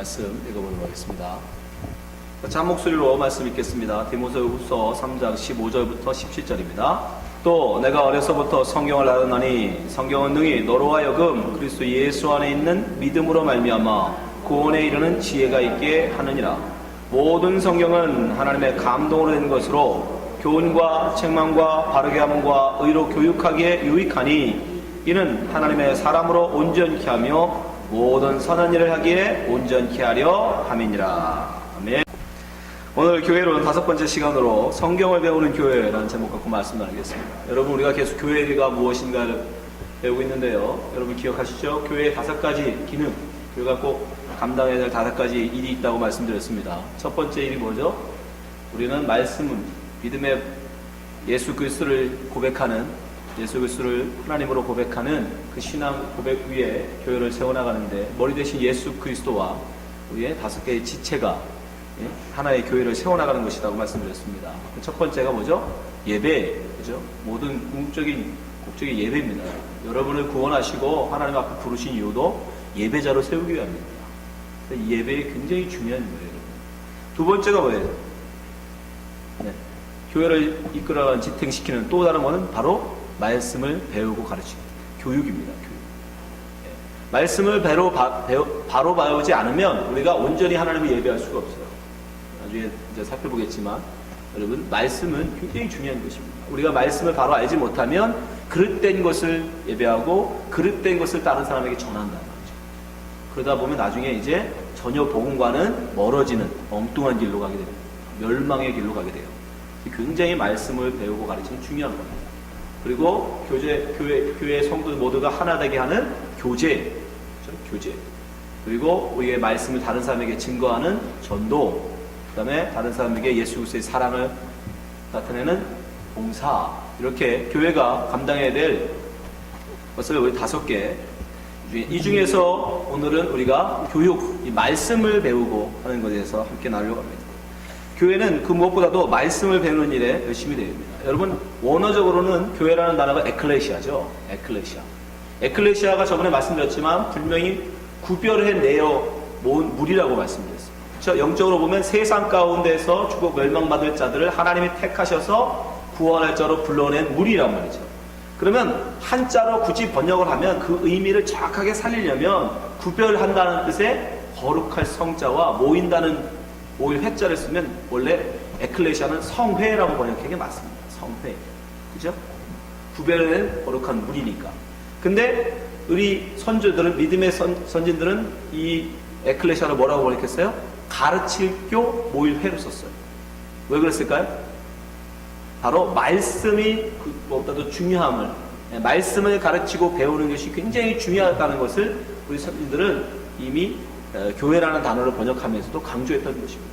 말씀 읽어보도록 하겠습니다. 한 목소리로 말씀 읽겠습니다. 디모데후서 3장 15절부터 17절입니다. 또 내가 어려서부터 성경을 알았나니 성경은 능히 너로 하여금 그리스도 예수 안에 있는 믿음으로 말미암아 구원에 이르는 지혜가 있게 하느니라. 모든 성경은 하나님의 감동으로 된 것으로 교훈과 책망과 바르게 함과 의로 교육하기에 유익하니 이는 하나님의 사람으로 온전케 하며 모든 선한 일을 하기에 온전케 하려 함이니라. 아멘. 오늘 교회로는 5번째 시간으로 성경을 배우는 교회라는 제목 갖고 말씀 나누겠습니다. 여러분, 우리가 계속 교회가 무엇인가를 배우고 있는데요. 여러분 기억하시죠? 교회의 5가지 기능, 교회가 꼭 감당해야 될 5가지 일이 있다고 말씀드렸습니다. 첫 번째 일이 뭐죠? 우리는 말씀은 믿음의 예수 그리스도를 고백하는, 예수 그리스도를 하나님으로 고백하는 그 신앙 고백 위에 교회를 세워나가는데 머리 대신 예수 그리스도와 우리의 5개의 지체가 하나의 교회를 세워나가는 것이라고 말씀드렸습니다. 첫 번째가 뭐죠? 예배, 그죠? 모든 궁극적인 목적이 예배입니다. 여러분을 구원하시고 하나님 앞에 부르신 이유도 예배자로 세우기 위함입니다. 이 예배에 굉장히 중요한 거예요, 여러분. 두 번째가 뭐예요? 교회를 이끌어가는 지탱시키는 또 다른 것은 바로 말씀을 배우고 가르치는 교육입니다. 교육. 말씀을 바로 배우지 않으면 우리가 온전히 하나님을 예배할 수가 없어요. 나중에 이제 살펴보겠지만 여러분, 말씀은 굉장히 중요한 것입니다. 우리가 말씀을 바로 알지 못하면 그릇된 것을 예배하고 그릇된 것을 다른 사람에게 전한다는 거죠. 그러다 보면 나중에 이제 전혀 복음과는 멀어지는 엉뚱한 길로 가게 됩니다. 멸망의 길로 가게 돼요. 굉장히 말씀을 배우고 가르치는 중요한 겁니다. 그리고 교회 성도 모두가 하나 되게 하는 교제, 교제. 그리고 우리의 말씀을 다른 사람에게 증거하는 전도, 그 다음에 다른 사람에게 예수 그리스도의 사랑을 나타내는 봉사. 이렇게 교회가 감당해야 될 것을 우리 5개. 이 중에서 오늘은 우리가 교육, 이 말씀을 배우고 하는 것에 대해서 함께 나누려고 합니다. 교회는 그 무엇보다도 말씀을 배우는 일에 열심히 되어 있습니다. 여러분, 원어적으로는 교회라는 단어가 에클레시아죠. 에클레시아. 에클레시아가 저번에 말씀드렸지만 분명히 구별해내어 모은 무리라고 말씀드렸습니다. 그렇죠? 영적으로 보면 세상 가운데서 죽어 멸망받을 자들을 하나님이 택하셔서 구원할 자로 불러낸 무리란 말이죠. 그러면 한자로 굳이 번역을 하면 그 의미를 정확하게 살리려면 구별한다는 뜻의 거룩할 성자와 모일 회자를 쓰면 원래 에클레시아는 성회라고 번역하는 게 맞습니다. 성회. 그죠? 구별된 거룩한 무리니까. 근데 우리 선조들은, 믿음의 선진들은 이 에클레시아를 뭐라고 번역했어요? 가르칠 교 모일회로 썼어요. 왜 그랬을까요? 바로 말씀이 무엇보다도 중요함을, 말씀을 가르치고 배우는 것이 굉장히 중요하다는 것을 우리 선진들은 이미 교회라는 단어를 번역하면서도 강조했던 것입니다.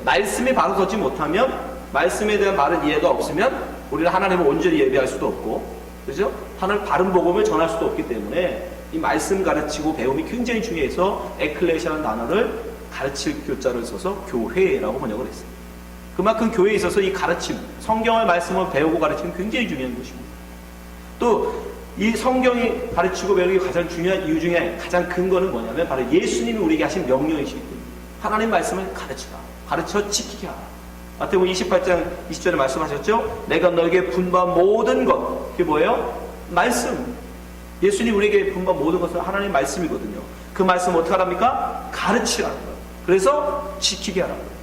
말씀이 바로 서지 못하면, 말씀에 대한 바른 이해가 없으면 우리는 하나님을 온전히 예배할 수도 없고, 그죠? 하나님 바른 복음을 전할 수도 없기 때문에 이 말씀 가르치고 배움이 굉장히 중요해서 에클레시아라는 단어를 가르칠 교자를 써서 교회라고 번역을 했습니다. 그만큼 교회에 있어서 이 가르침, 성경을 말씀을 배우고 가르치는 굉장히 중요한 것입니다. 또 이 성경이 가르치고 배우는 게 가장 중요한 이유 중에 가장 큰 거는 뭐냐면 바로 예수님이 우리에게 하신 명령이시기 때문에 하나님 말씀을 가르치라. 가르쳐 지키게 하라. 마태복음 28장 20절에 말씀하셨죠? 내가 너에게 분부한 모든 것. 그게 뭐예요? 말씀. 예수님이 우리에게 분부한 모든 것은 하나님 말씀이거든요. 그 말씀 어떻게 하랍니까? 가르치라는 거예요. 그래서 지키게 하라는 거예요.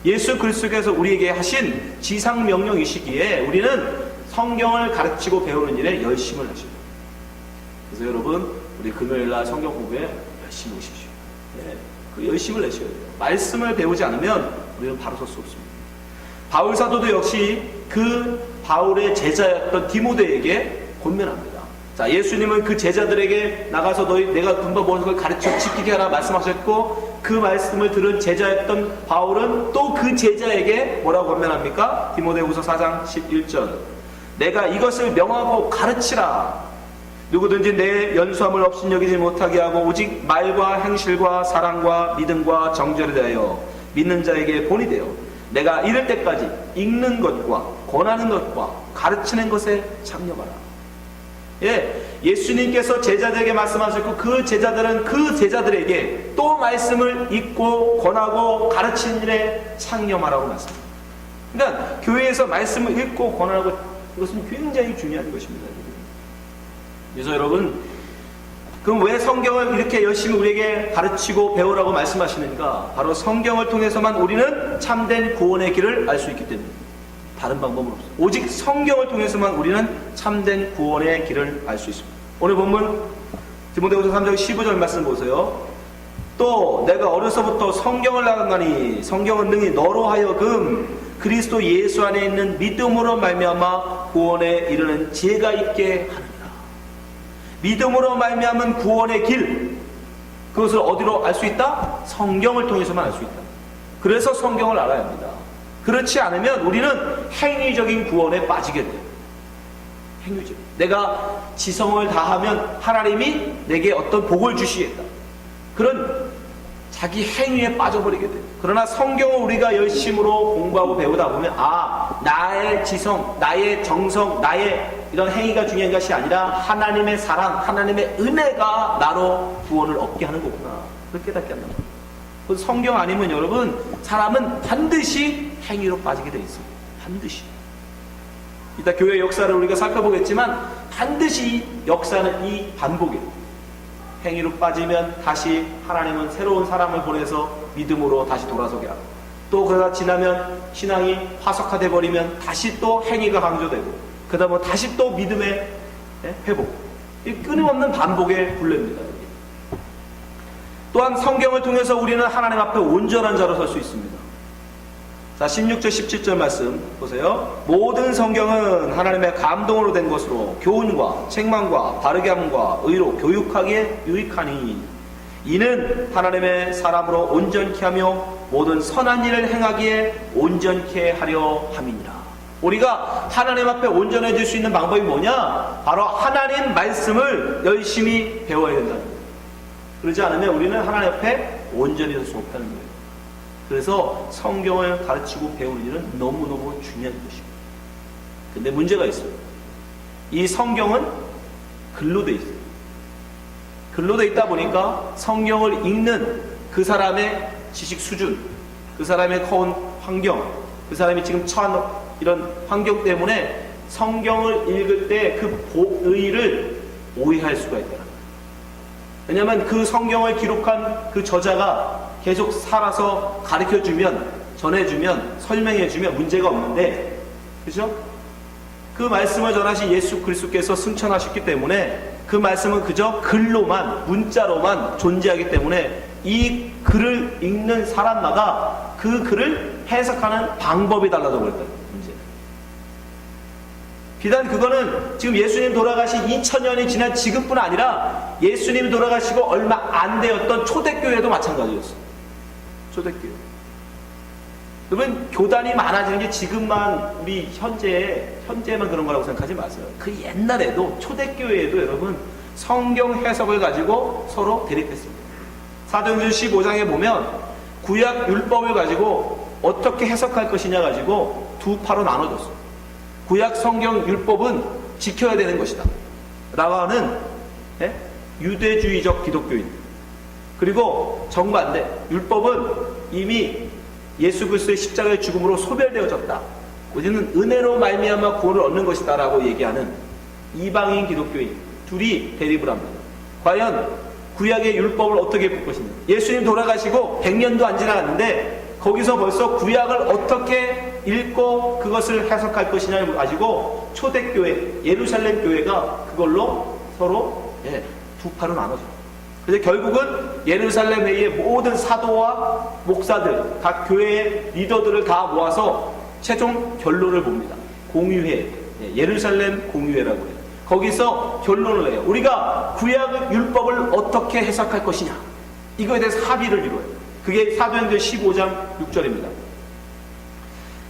예수 그리스도께서 우리에게 하신 지상 명령이시기에 우리는 성경을 가르치고 배우는 일에 열심을 하십니다. 그래서 여러분, 우리 금요일날 성경 공부에 열심히 오십시오. 그 열심을 내셔야 돼요. 말씀을 배우지 않으면 우리는 바로 설 수 없습니다. 바울 사도도 역시 그 바울의 제자였던 디모데에게 권면합니다. 자, 예수님은 그 제자들에게 나가서 내가 분부한 모든 걸 가르쳐 지키게 하라 말씀하셨고, 그 말씀을 들은 제자였던 바울은 또 그 제자에게 뭐라고 권면합니까? 디모데후서 4장 11절. 내가 이것을 명하고 가르치라. 누구든지 내 연수함을 업신여기지 못하게 하고 오직 말과 행실과 사랑과 믿음과 정절에 대하여 믿는 자에게 본이 되어 내가 이를 때까지 읽는 것과 권하는 것과 가르치는 것에 참여하라. 예수님께서 제자들에게 말씀하셨고 그 제자들은 그 제자들에게 또 말씀을 읽고 권하고 가르치는 일에 창념하라고 말씀합니다. 그러니까 교회에서 말씀을 읽고 권하고 이것은 굉장히 중요한 것입니다. 그래서 여러분, 그럼 왜 성경을 이렇게 열심히 우리에게 가르치고 배우라고 말씀하시는가? 바로 성경을 통해서만 우리는 참된 구원의 길을 알 수 있기 때문입니다. 다른 방법은 없어요. 오직 성경을 통해서만 우리는 참된 구원의 길을 알 수 있습니다. 오늘 본문 디모데후서 3장 15절 말씀 보세요. 또 내가 어려서부터 성경을 나간다니 성경은 능히 너로 하여금 그리스도 예수 안에 있는 믿음으로 말미암아 구원에 이르는 지혜가 있게 하느니라. 믿음으로 말미암은 구원의 길, 그것을 어디로 알 수 있다? 성경을 통해서만 알 수 있다. 그래서 성경을 알아야 합니다. 그렇지 않으면 우리는 행위적인 구원에 빠지게 돼요. 행위적. 내가 지성을 다하면 하나님이 내게 어떤 복을 주시겠다. 그런 자기 행위에 빠져버리게 돼요. 그러나 성경을 우리가 열심으로 공부하고 배우다 보면 나의 지성, 나의 정성, 나의 이런 행위가 중요한 것이 아니라 하나님의 사랑, 하나님의 은혜가 나로 구원을 얻게 하는 거구나. 그렇게 깨닫게 한단 말이에요. 성경 아니면 여러분, 사람은 반드시 행위로 빠지게 돼 있어요. 반드시. 이따 교회 역사를 우리가 살펴보겠지만 반드시 역사는 이 반복이에요. 행위로 빠지면 다시 하나님은 새로운 사람을 보내서 믿음으로 다시 돌아서게 하고, 또 그러다 지나면 신앙이 화석화돼 버리면 다시 또 행위가 강조되고, 그 다음에 다시 또 믿음의 회복. 이 끊임없는 반복의 굴레입니다. 또한 성경을 통해서 우리는 하나님 앞에 온전한 자로 설 수 있습니다. 자, 16절 17절 말씀 보세요. 모든 성경은 하나님의 감동으로 된 것으로 교훈과 책망과 바르게 함과 의로 교육하기에 유익하니 이는 하나님의 사람으로 온전케 하며 모든 선한 일을 행하기에 온전케 하려 함이니라. 우리가 하나님 앞에 온전해질 수 있는 방법이 뭐냐? 바로 하나님 말씀을 열심히 배워야 된다는 거예요. 그러지 않으면 우리는 하나님 앞에 온전히 설 수 없다는 거예요. 그래서 성경을 가르치고 배우는 일은 너무너무 중요한 것입니다. 근데 문제가 있어요. 이 성경은 글로 돼 있어요. 글로 돼 있다 보니까 성경을 읽는 그 사람의 지식 수준, 그 사람의 커온 환경, 그 사람이 지금 처한 이런 환경 때문에 성경을 읽을 때 그 의의를 오해할 수가 있다. 왜냐하면 그 성경을 기록한 그 저자가 계속 살아서 가르쳐주면, 전해주면, 설명해주면 문제가 없는데, 그죠? 그 말씀을 전하신 예수 그리스도께서 승천하셨기 때문에 그 말씀은 그저 글로만, 문자로만 존재하기 때문에 이 글을 읽는 사람마다 그 글을 해석하는 방법이 달라져 버렸다는 문제. 비단 그거는 지금 예수님 돌아가신 2000년이 지난 지금뿐 아니라 예수님이 돌아가시고 얼마 안 되었던 초대교회도 마찬가지였어요. 초대교회. 여러분, 교단이 많아지는 게 지금만 우리 현재만 그런 거라고 생각하지 마세요. 그 옛날에도 초대교회에도 여러분 성경 해석을 가지고 서로 대립했습니다. 사도행전 15장에 보면 구약 율법을 가지고 어떻게 해석할 것이냐 가지고 두 파로 나눠졌어요. 구약 성경 율법은 지켜야 되는 것이다 라고 하는 유대주의적 기독교인, 그리고 정반대, 율법은 이미 예수 그리스도의 십자가의 죽음으로 소멸되어졌다, 우리는 은혜로 말미암아 구원을 얻는 것이다 라고 얘기하는 이방인 기독교인, 둘이 대립을 합니다. 과연 구약의 율법을 어떻게 볼 것이냐. 예수님 돌아가시고 100년도 안 지나갔는데 거기서 벌써 구약을 어떻게 읽고 그것을 해석할 것이냐를 가지고 초대교회, 예루살렘 교회가 그걸로 서로 두 파로 나눠져요. 그래서 결국은 예루살렘 회의의 모든 사도와 목사들, 각 교회의 리더들을 다 모아서 최종 결론을 봅니다. 공유회, 예루살렘 공유회라고 해요. 거기서 결론을 내요. 우리가 구약 율법을 어떻게 해석할 것이냐, 이거에 대해서 합의를 이루어요. 그게 사도행전 15장 6절입니다.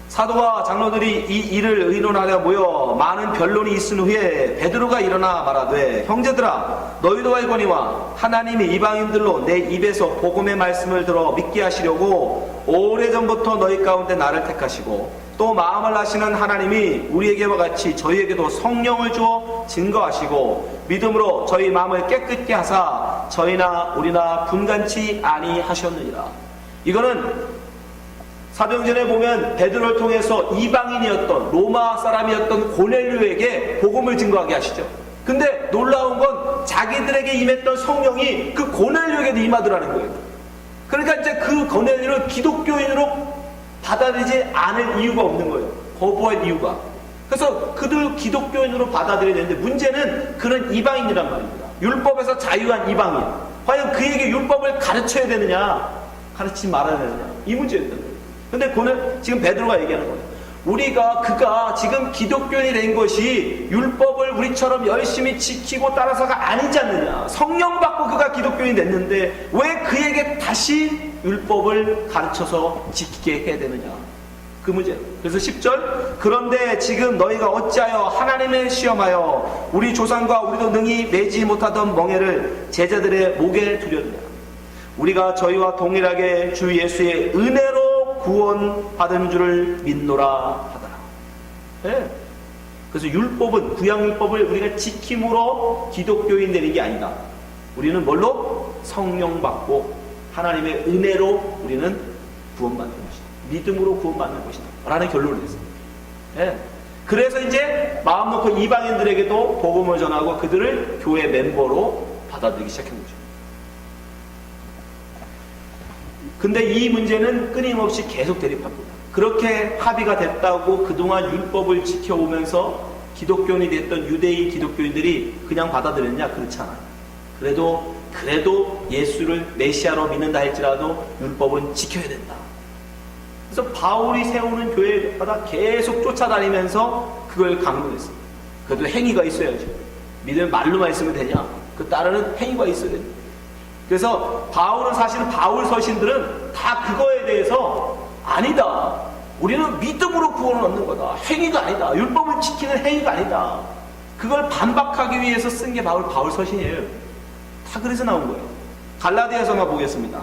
사도와 장로들이 이 일을 의논하려 모여 많은 변론이 있은 후에 베드로가 일어나 말하되, 형제들아, 너희도 알거니와 하나님이 이방인들로 내 입에서 복음의 말씀을 들어 믿게 하시려고 오래전부터 너희 가운데 나를 택하시고 또 마음을 아시는 하나님이 우리에게와 같이 저희에게도 성령을 주어 증거하시고 믿음으로 저희 마음을 깨끗게 하사 저희나 우리나 분간치 아니하셨느니라. 이거는 사도행전에 보면 베드로를 통해서 이방인이었던 로마 사람이었던 고넬료에게 복음을 증거하게 하시죠. 근데 놀라운 건 자기들에게 임했던 성령이 그 고넬료에게도 임하더라는 거예요. 그러니까 이제 그 고넬료를 기독교인으로 받아들이지 않을 이유가 없는 거예요. 거부할 이유가. 그래서 그들 기독교인으로 받아들여야 되는데 문제는 그런 이방인이란 말입니다. 율법에서 자유한 이방인. 과연 그에게 율법을 가르쳐야 되느냐 가르치지 말아야 되느냐 이 문제였던 거예요. 근데 지금 베드로가 얘기하는 거예요. 그가 지금 기독교인이 된 것이 율법을 우리처럼 열심히 지키고 따라서가 아니지 않느냐. 성령 받고 그가 기독교인이 됐는데 왜 그에게 다시 율법을 가르쳐서 지키게 해야 되느냐. 그 문제. 그래서 10절 그런데 지금 너희가 어찌하여 하나님을 시험하여 우리 조상과 우리도 능히 매지 못하던 멍에를 제자들의 목에 두려느냐. 우리가 저희와 동일하게 주 예수의 은혜로 구원받은 줄을 믿노라 하더라. 네. 그래서 율법은 구약율법을 우리가 지킴으로 기독교인 되는 게 아니다. 우리는 뭘로? 성령 받고 하나님의 은혜로 우리는 구원받는 것이다. 믿음으로 구원받는 것이다 라는 결론을 냈습니다. 네. 그래서 이제 마음 놓고 이방인들에게도 복음을 전하고 그들을 교회 멤버로 받아들이기 시작한 거죠. 근데 이 문제는 끊임없이 계속 대립합니다. 그렇게 합의가 됐다고 그동안 율법을 지켜오면서 기독교인이 됐던 유대인 기독교인들이 그냥 받아들였냐? 그렇지 않아요. 그래도 예수를 메시아로 믿는다 할지라도 율법은 지켜야 된다. 그래서 바울이 세우는 교회마다 계속 쫓아다니면서 그걸 강조했어요. 그래도 행위가 있어야죠. 믿으면 말로만 있으면 되냐? 그 따르는 행위가 있어야 됩니다. 그래서 바울은 사실은 바울 서신들은 다 그거에 대해서 아니다. 우리는 믿음으로 구원을 얻는 거다. 행위가 아니다. 율법을 지키는 행위가 아니다. 그걸 반박하기 위해서 쓴 게 바울 서신이에요. 다 그래서 나온 거예요. 갈라디아서만 보겠습니다.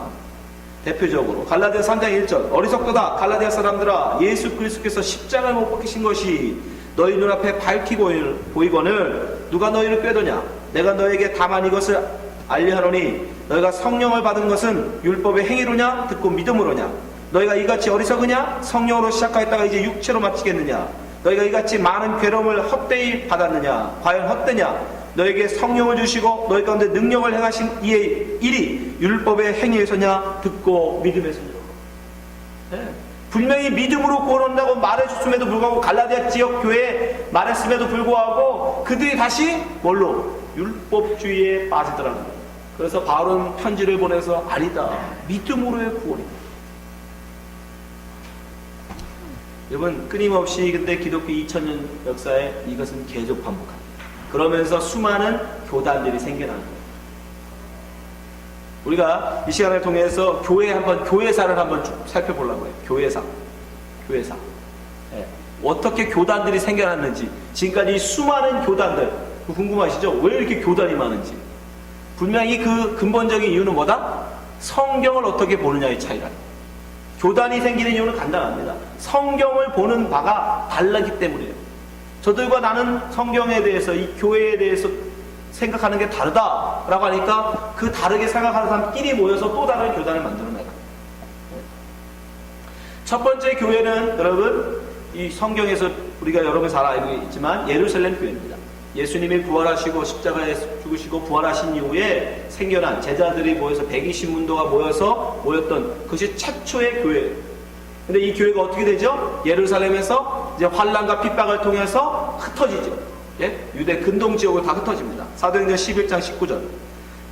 대표적으로 갈라디아 3장 1절 어리석도다 갈라디아 사람들아 예수 그리스도께서 십자가를 못 박히신 것이 너희 눈앞에 밝히 보이거늘 누가 너희를 꾀더냐. 내가 너에게 다만 이것을 알려하노니 너희가 성령을 받은 것은 율법의 행위로냐 듣고 믿음으로냐. 너희가 이같이 어리석으냐. 성령으로 시작하였다가 이제 육체로 마치겠느냐. 너희가 이같이 많은 괴로움을 헛되이 받았느냐. 과연 헛되냐. 너에게 성령을 주시고 너희 가운데 능력을 행하신 이의 일이 율법의 행위에서냐 듣고 믿음에서냐. 네. 분명히 믿음으로 구원한다고 말해줬음에도 불구하고 갈라디아 지역 교회에 말했음에도 불구하고 그들이 다시 뭘로? 율법주의에 빠지더라는 거예요. 그래서 바울은 편지를 보내서 아니다. 믿음으로의 구원이다. 여러분 끊임없이 근데 기독교 2000년 역사에 이것은 계속 반복합니다. 그러면서 수많은 교단들이 생겨나는 거예요. 우리가 이 시간을 통해서 교회사를 한번 쭉 살펴보려고 해요. 교회사. 네. 어떻게 교단들이 생겨났는지 지금까지 수많은 교단들 궁금하시죠? 왜 이렇게 교단이 많은지. 분명히 그 근본적인 이유는 뭐다? 성경을 어떻게 보느냐의 차이다. 교단이 생기는 이유는 간단합니다. 성경을 보는 바가 다르기 때문이에요. 저들과 나는 성경에 대해서 이 교회에 대해서 생각하는 게 다르다라고 하니까 그 다르게 생각하는 사람끼리 모여서 또 다른 교단을 만들어내요. 첫 번째 교회는 여러분 이 성경에서 우리가 여러분 잘 알고 있지만 예루살렘 교회입니다. 예수님이 부활하시고 십자가에 죽으시고 부활하신 이후에 생겨난 제자들이 모여서 120문도가 모였던 그것이 최초의 교회예요. 근데 이 교회가 어떻게 되죠? 예루살렘에서 이제 환란과 핍박을 통해서 흩어지죠. 예? 유대 근동 지역으로 다 흩어집니다. 사도행전 11장 19절.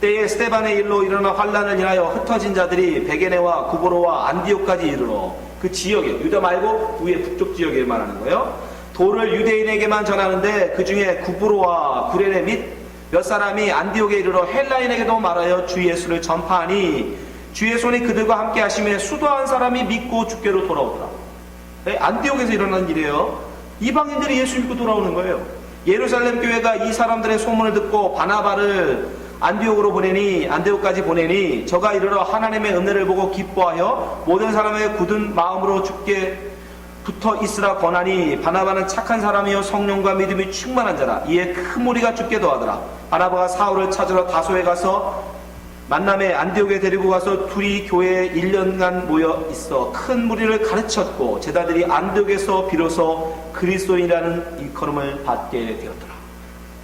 때에 스데반의 일로 일어나 환란을 인하여 흩어진 자들이 베게네와 구보로와 안디옥까지 이르러 그 지역에 유다 말고 위에 북쪽 지역에 말하는 거예요. 도를 유대인에게만 전하는데 그 중에 구브로와 구레네 및 몇 사람이 안디옥에 이르러 헬라인에게도 말하여 주 예수를 전파하니 주의 손이 그들과 함께 하심에 수도한 사람이 믿고 주께로 돌아오더라. 네, 안디옥에서 일어난 일이에요. 이방인들이 예수 믿고 돌아오는 거예요. 예루살렘 교회가 이 사람들의 소문을 듣고 바나바를 안디옥까지 보내니 저가 이르러 하나님의 은혜를 보고 기뻐하여 모든 사람의 굳은 마음으로 주께 붙어 있으라 권하니 바나바는 착한 사람이요 성령과 믿음이 충만한 자라. 이에 큰 무리가 죽게 도하더라. 바나바가 사울을 찾으러 다소에 가서 만남에 안디옥에 데리고 가서 둘이 교회에 1년간 모여 있어 큰 무리를 가르쳤고 제자들이 안디옥에서 비로소 그리스도인이라는 일컬음을 받게 되었더라.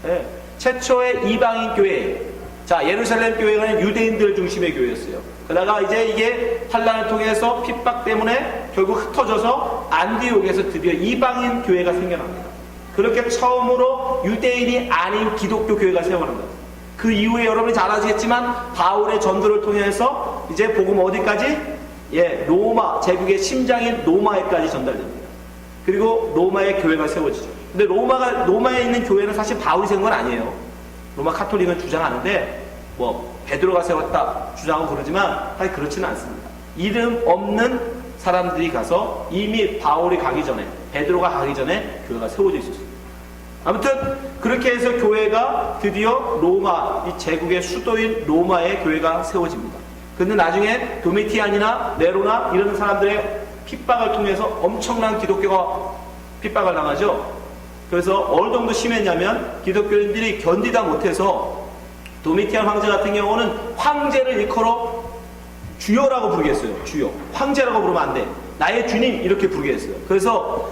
네. 최초의 이방인 교회, 자 예루살렘 교회는 유대인들 중심의 교회였어요. 그러다가 이제 이게 환란을 통해서 핍박 때문에 결국 흩어져서 안디옥에서 드디어 이방인 교회가 생겨납니다. 그렇게 처음으로 유대인이 아닌 기독교 교회가 세워나는 거예요. 그 이후에 여러분이 잘 아시겠지만 바울의 전도를 통해서 이제 복음 어디까지? 로마, 제국의 심장인 로마에까지 전달됩니다. 그리고 로마의 교회가 세워지죠. 근데 로마에 있는 교회는 사실 바울이 세운 건 아니에요. 로마 카톨릭은 주장하는데 베드로가 세웠다 주장은 그러지만 사실 그렇지는 않습니다. 이름 없는 사람들이 가서 이미 바울이 가기 전에, 베드로가 가기 전에 교회가 세워져 있었어요. 아무튼 그렇게 해서 교회가 드디어 로마, 이 제국의 수도인 로마의 교회가 세워집니다. 근데 나중에 도미티안이나 네로나 이런 사람들의 핍박을 통해서 엄청난 기독교가 핍박을 당하죠. 그래서 어느 정도 심했냐면 기독교인들이 견디다 못해서 도미티안 황제 같은 경우는 황제를 일컬어 주여라고 부르게 했어요. 주여. 황제라고 부르면 안 돼. 나의 주님 이렇게 부르게 했어요. 그래서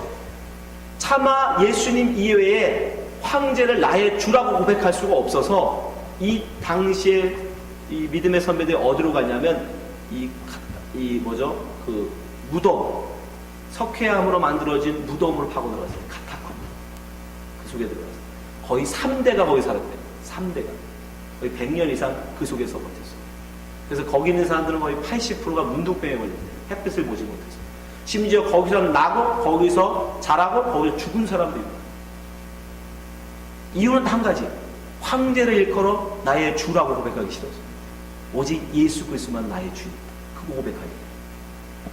차마 예수님 이외에 황제를 나의 주라고 고백할 수가 없어서 이 당시에 이 믿음의 선배들이 어디로 갔냐면 그 무덤, 석회암으로 만들어진 무덤으로 파고 들어갔어요. 카타콤. 그 속에 들어갔어요. 거의 3대가 거기 살았대요. 3대가. 거의 100년 이상 그 속에서 버텼어요. 그래서 거기 있는 사람들은 거의 80%가 문둥병에 걸렸대요. 햇빛을 보지 못해서. 심지어 거기서 나고 거기서 자라고 거기서 죽은 사람도 있고. 이유는 한 가지. 황제를 일컬어 나의 주라고 고백하기 싫어서. 오직 예수 그리스도만 나의 주님. 그거 고백하기.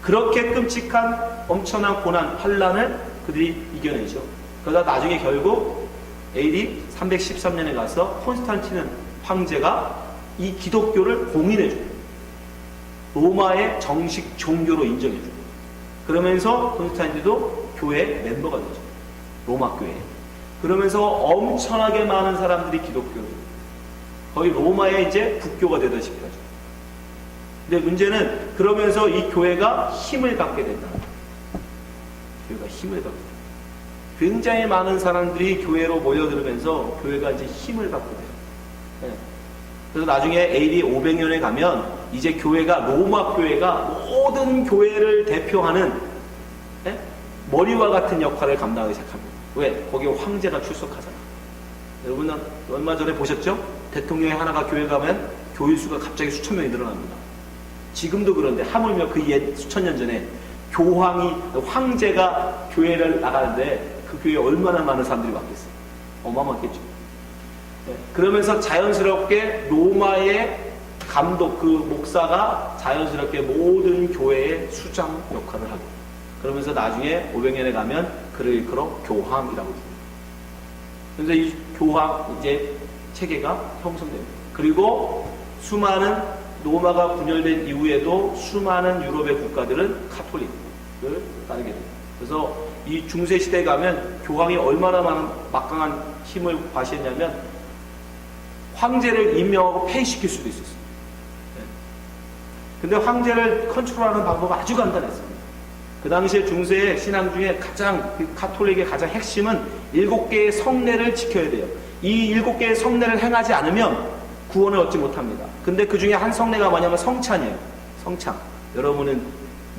그렇게 끔찍한 엄청난 고난, 환란을 그들이 이겨내죠. 그러다 나중에 결국 AD 313년에 가서 콘스탄티는 황제가 이 기독교를 공인해줘요. 로마의 정식 종교로 인정해줘요. 그러면서 콘스탄티도 교회 멤버가 되죠. 로마 교회. 그러면서 엄청나게 많은 사람들이 기독교를 거의 로마의 이제 국교가 되다시피 하죠. 근데 문제는 그러면서 이 교회가 힘을 갖게 된다. 교회가 힘을 갖게 된다. 굉장히 많은 사람들이 교회로 모여들으면서 교회가 이제 힘을 갖게 돼요. 네. 그래서 나중에 AD 500년에 가면 이제 교회가 로마 교회가 모든 교회를 대표하는 머리와 같은 역할을 감당하기 시작합니다. 왜? 거기에 황제가 출석하잖아. 여러분은 얼마 전에 보셨죠? 대통령이 하나가 교회 가면 교인 수가 갑자기 수천 명이 늘어납니다. 지금도 그런데 하물며 그 옛 수천 년 전에 황제가 교회를 나가는데 그 교회에 얼마나 많은 사람들이 왔겠어요. 어마어마했겠죠. 네. 그러면서 자연스럽게 로마의 감독, 그 목사가 자연스럽게 모든 교회의 수장 역할을 하고, 그러면서 나중에 500년에 가면 그를 일컬어 교황이라고 합니다. 그래서 이 교황 이제 체계가 형성됩니다. 그리고 수많은 로마가 분열된 이후에도 수많은 유럽의 국가들은 카톨릭을 따르게 됩니다. 그래서 이 중세 시대에 가면 교황이 얼마나 많은 막강한 힘을 과시했냐면 황제를 임명하고 폐위시킬 수도 있었어요. 근데 황제를 컨트롤하는 방법은 아주 간단했습니다. 그 당시에 중세의 신앙 중에 카톨릭의 가장 핵심은 7개의 성례를 지켜야 돼요. 이 7개의 성례를 행하지 않으면 구원을 얻지 못합니다. 근데 그 중에 한 성례가 뭐냐면 성찬이에요. 성찬. 여러분은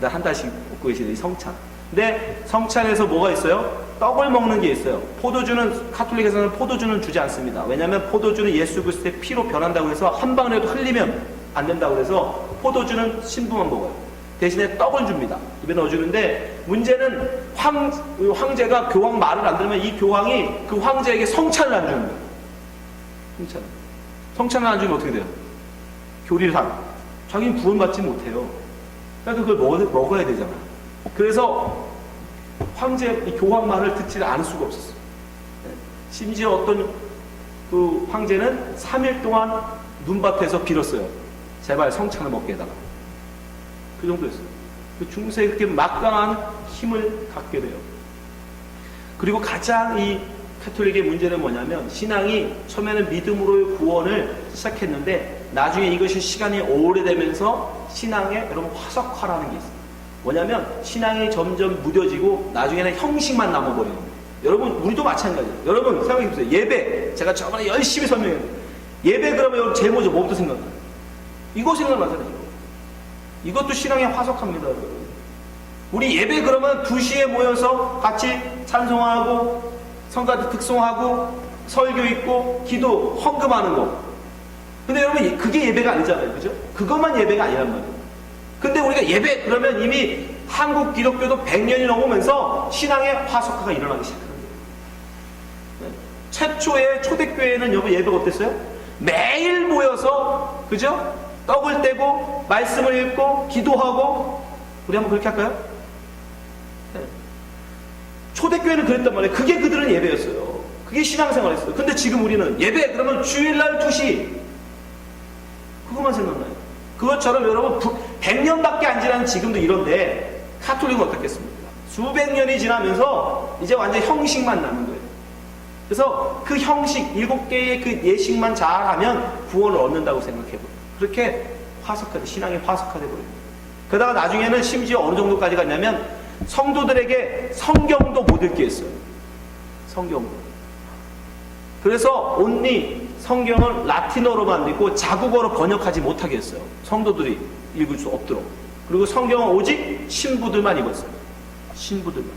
한 달씩 먹고 계시는 이 성찬. 근데 성찬에서 뭐가 있어요? 떡을 먹는 게 있어요. 포도주는, 카톨릭에서는 포도주는 주지 않습니다. 왜냐하면 포도주는 예수 그리스도의 피로 변한다고 해서 한 방울이라도 흘리면 안 된다고 해서 포도주는 신부만 먹어요. 대신에 떡을 줍니다. 입에 넣어주는데 문제는 황제가 교황 말을 안 들으면 이 교황이 그 황제에게 성찬을 안 주는 거예요. 성찬을 안 주면 어떻게 돼요? 교리상. 자기는 구원받지 못해요. 그러니까 그걸 먹어야 되잖아. 그래서 이 교황 말을 듣지 않을 수가 없었어요. 심지어 어떤 그 황제는 3일 동안 눈밭에서 빌었어요. 제발 성찬을 먹게 해달라. 그 정도였어요. 그 중세에 그렇게 막강한 힘을 갖게 돼요. 그리고 가장 이 가톨릭의 문제는 뭐냐면, 신앙이 처음에는 믿음으로의 구원을 시작했는데 나중에 이것이 시간이 오래되면서 신앙에 여러분 화석화라는 게 있어요. 뭐냐면 신앙이 점점 무뎌지고 나중에는 형식만 남아버리는 거예요. 여러분 우리도 마찬가지예요. 여러분 생각해보세요. 예배 제가 저번에 열심히 설명했는데, 예배 그러면 여러분 제일 먼저 뭐부터 생각나요? 이거 생각나잖아요. 이것도 신앙의 화석화입니다. 여러분. 우리 예배 그러면 2시에 모여서 같이 찬송하고 성가대 특송하고 설교 있고 기도 헌금하는 거. 근데 여러분 그게 예배가 아니잖아요. 그죠? 그것만 예배가 아니란 말이에요. 근데 우리가 예배 그러면 이미 한국 기독교도 100년이 넘으면서 신앙의 화석화가 일어나기 시작하는 거예요. 네. 최초의 초대교회는 여러분 예배가 어땠어요? 매일 모여서 그죠? 떡을 떼고 말씀을 읽고 기도하고. 우리 한번 그렇게 할까요? 네. 초대교회는 그랬단 말이에요. 그게 그들은 예배였어요. 그게 신앙생활이었어요. 근데 지금 우리는 예배 그러면 주일날 2시 그것만 생각나요. 그것처럼 여러분 100년밖에 안 지난 지금도 이런데 가톨릭은 어떻겠습니까? 수백 년이 지나면서 이제 완전 형식만 남은 거예요. 그래서 그 형식 7개의 그 예식만 잘하면 구원을 얻는다고 생각해버려요. 그렇게 화석화돼, 신앙이 화석화돼 버려요. 그러다가 나중에는 심지어 어느 정도까지 갔냐면 성도들에게 성경도 못 읽게 했어요. 성경도. 그래서 온리 성경을 라틴어로만 읽고 자국어로 번역하지 못하게 했어요. 성도들이 읽을 수 없도록. 그리고 성경은 오직 신부들만 읽었어요. 신부들만.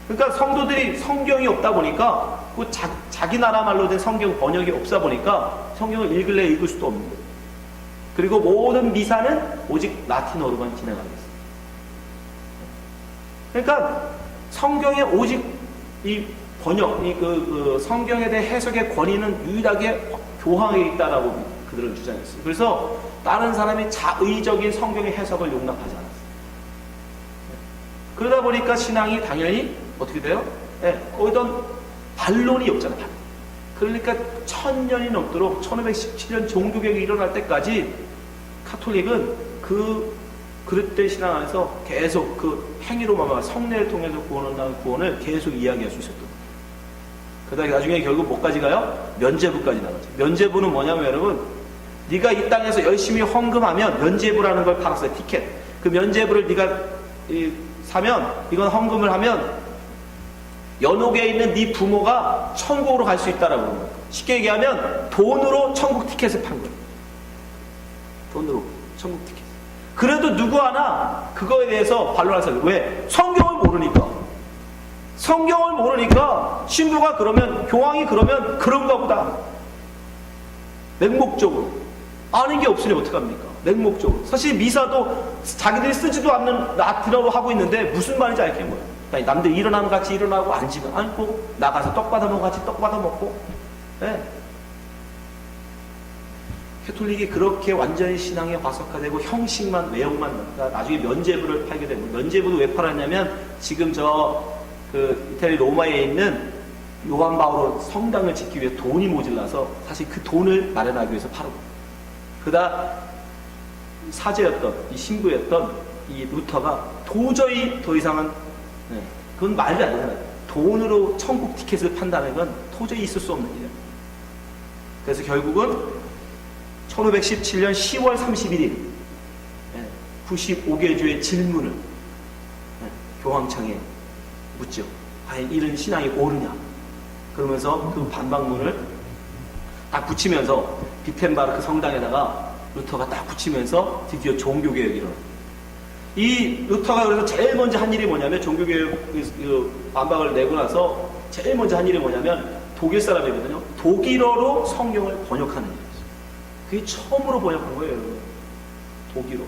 그러니까 성도들이 성경이 없다 보니까 그 자기 나라 말로 된 성경 번역이 없다 보니까 성경을 읽을래 읽을 수도 없는 거예요. 그리고 모든 미사는 오직 라틴어로만 진행하게 했어요. 그러니까 성경에 오직 이 번역, 그 성경에 대해 해석의 권위는 유일하게 교황에 있다라고 그들은 주장했어요. 그래서 다른 사람이 자의적인 성경의 해석을 용납하지 않았어요. 그러다 보니까 신앙이 당연히 어떻게 돼요? 네, 거기던 반론이 없잖아요. 그러니까 1000년이 넘도록 1517년 종교개혁이 일어날 때까지 가톨릭은 그릇된 신앙 안에서 계속 그 행위로만 성례를 통해서 구원을 계속 이야기할 수 있었던 거예요. 그러다 나중에 결국 뭐까지 가요? 면죄부까지 나가죠. 면죄부는 뭐냐면 여러분, 네가 이 땅에서 열심히 헌금하면 면죄부라는 걸 팔았어요. 티켓. 그 면죄부를 네가 사면, 이건 헌금을 하면 연옥에 있는 네 부모가 천국으로 갈 수 있다라고 하는 거예요. 쉽게 얘기하면 돈으로 천국 티켓을 판 거예요. 돈으로 천국 티켓. 그래도 누구 하나 그거에 대해서 반론할 사람이 왜? 성경을 모르니까. 성경을 모르니까 신부가 그러면, 교황이 그러면 그런가 보다. 맹목적으로. 아는 게 없으니 어떡합니까? 맹목적으로. 사실 미사도 자기들이 쓰지도 않는 라틴어로 하고 있는데 무슨 말인지 알겠는 거예요. 남들 일어나면 같이 일어나고 앉으면 앉고 나가서 떡 받아 먹고 같이 떡 받아 먹고. 네. 가톨릭이 그렇게 완전히 신앙에 화석화되고 형식만 외형만 나중에 면죄부를 팔게 되고, 면죄부도 왜 팔았냐면 지금 이태리 로마에 있는 요한 바오로 성당을 짓기 위해 돈이 모질라서 사실 그 돈을 마련하기 위해서 팔고, 그다 사제였던 이 신부였던 이 루터가 도저히 더 이상은 그건 말도 안 되잖아요. 돈으로 천국 티켓을 판다는 건 도저히 있을 수 없는 일이에요. 그래서 결국은 1517년 10월 31일 95개 주의 질문을 교황청에 묻죠. 과연 이런 신앙이 옳으냐. 그러면서 그 반박문을 딱 붙이면서 비텐바르크 성당에다가 루터가 딱 붙이면서 드디어 종교개혁이 일어납니다. 이 루터가 그래서 제일 먼저 한 일이 뭐냐면, 종교개혁 반박을 내고 나서 제일 먼저 한 일이 뭐냐면, 독일 사람이거든요. 독일어로 성경을 번역하는 일이었어요. 그게 처음으로 번역한 거예요, 여러분. 독일어.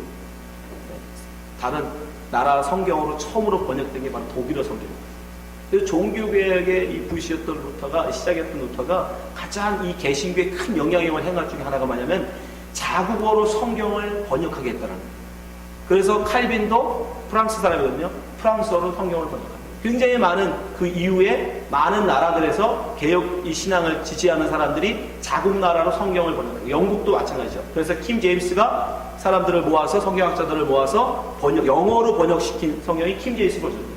다른 나라 성경으로 처음으로 번역된 게 바로 독일어 성경이에요. 그래서 종교개혁의 이 부시였던 루터가, 시작했던 루터가 가장 이 개신교에 큰 영향력을 행할 중에 하나가 뭐냐면 자국어로 성경을 번역하게 했다는 거예요. 그래서 칼빈도 프랑스 사람이거든요. 프랑스어로 성경을 번역합니다. 굉장히 많은 그 이후에 많은 나라들에서 개혁 이 신앙을 지지하는 사람들이 자국 나라로 성경을 번역해요. 영국도 마찬가지죠. 그래서 킴 제임스가 사람들을 모아서 성경학자들을 모아서 영어로 번역시킨 성경이 킴 제임스 버전이에요.